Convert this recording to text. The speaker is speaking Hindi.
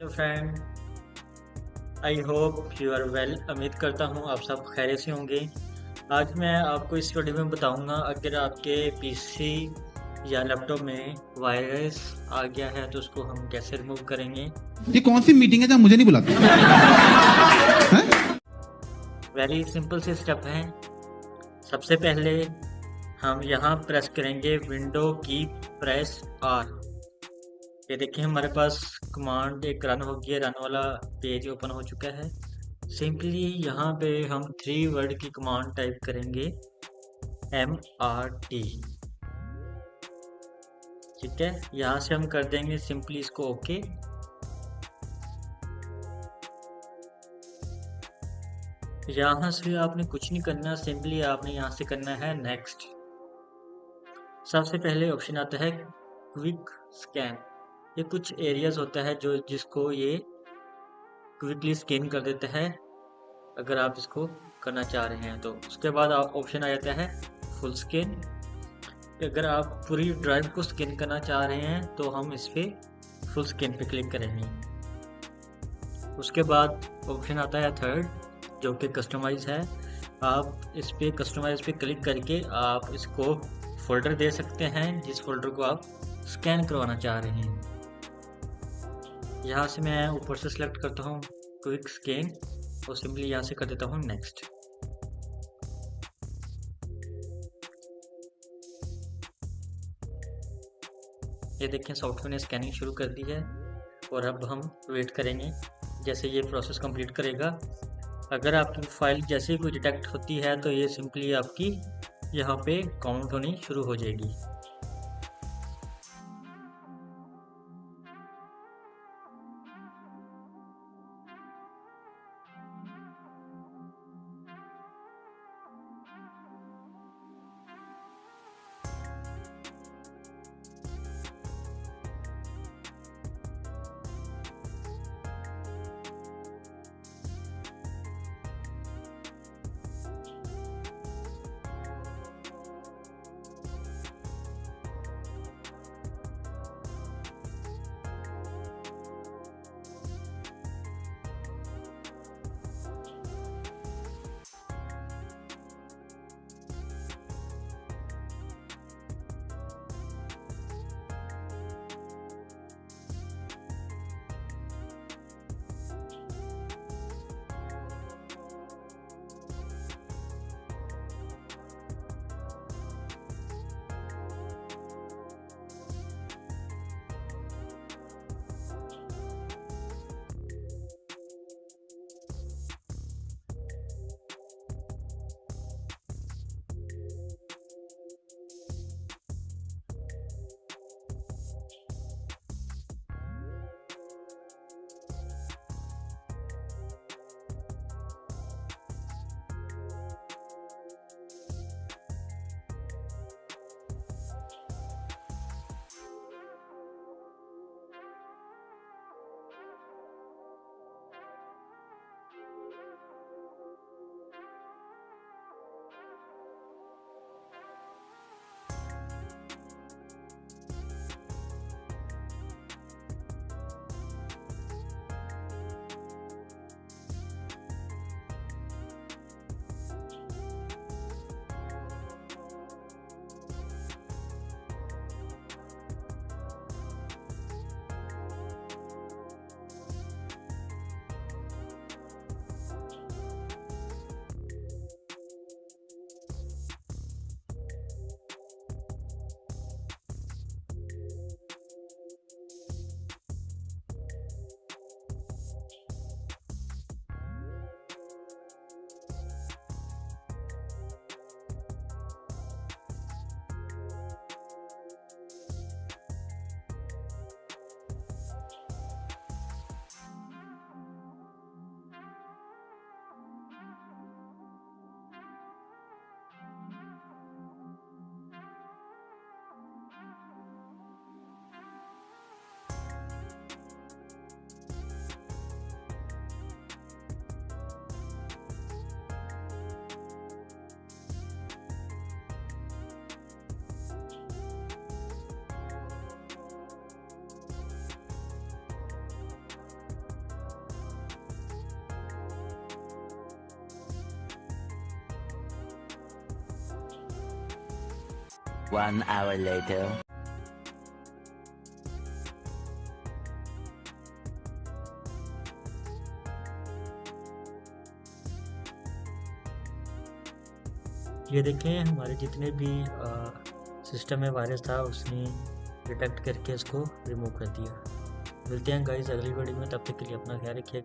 Friend, I hope you are well. उम्मीद करता हूँ आप सब खैरियत से होंगे। आज मैं आपको इस वीडियो में बताऊंगा अगर आपके पीसी या लैपटॉप में वायरस आ गया है तो उसको हम कैसे रिमूव करेंगे। ये कौन सी मीटिंग है जहाँ मुझे नहीं बुलाते? वेरी सिंपल से स्टेप हैं। सबसे पहले हम यहाँ प्रेस करेंगे विंडो की प्रेस आर। ये देखिए हमारे पास कमांड एक रन हो गया, रन वाला पेज ओपन हो चुका है। सिंपली यहाँ पे हम 3 वर्ड की कमांड टाइप करेंगे MRT। ठीक है, यहाँ से हम कर देंगे सिंपली इसको ओके। यहाँ से आपने कुछ नहीं करना, सिंपली आपने यहाँ से करना है नेक्स्ट। सबसे पहले ऑप्शन आता है क्विक स्कैन। ये कुछ एरियाज होता है जो जिसको ये क्विकली स्कैन कर देता है अगर आप इसको करना चाह रहे हैं तो। उसके बाद आप ऑप्शन आ जाता है फुल स्कैन। अगर आप पूरी ड्राइव को स्कैन करना चाह रहे हैं तो हम इस पे फुल स्कैन पे क्लिक करेंगे। उसके बाद ऑप्शन आता है थर्ड जो कि कस्टमाइज है। आप इस पे कस्टमाइज पे क्लिक करके आप इसको फोल्डर दे सकते हैं जिस फोल्डर को आप स्कैन करवाना चाह रहे हैं। यहाँ से मैं ऊपर से सिलेक्ट करता हूँ क्विक स्कैन और सिंपली यहाँ से कर देता हूँ नेक्स्ट। ये देखें सॉफ्टवेयर ने स्कैनिंग शुरू कर दी है और अब हम वेट करेंगे जैसे ये प्रोसेस कंप्लीट करेगा। अगर आपकी फाइल जैसे ही कोई डिटेक्ट होती है तो ये सिंपली आपकी यहाँ पे काउंट होनी शुरू हो जाएगी। 1 hour later. ये देखें हमारे जितने भी सिस्टम में वायरस था उसने डिटेक्ट करके इसको रिमूव कर दिया। मिलते हैं गाइस अगली वीडियो में, तब तक के लिए अपना ख्याल रखिएगा।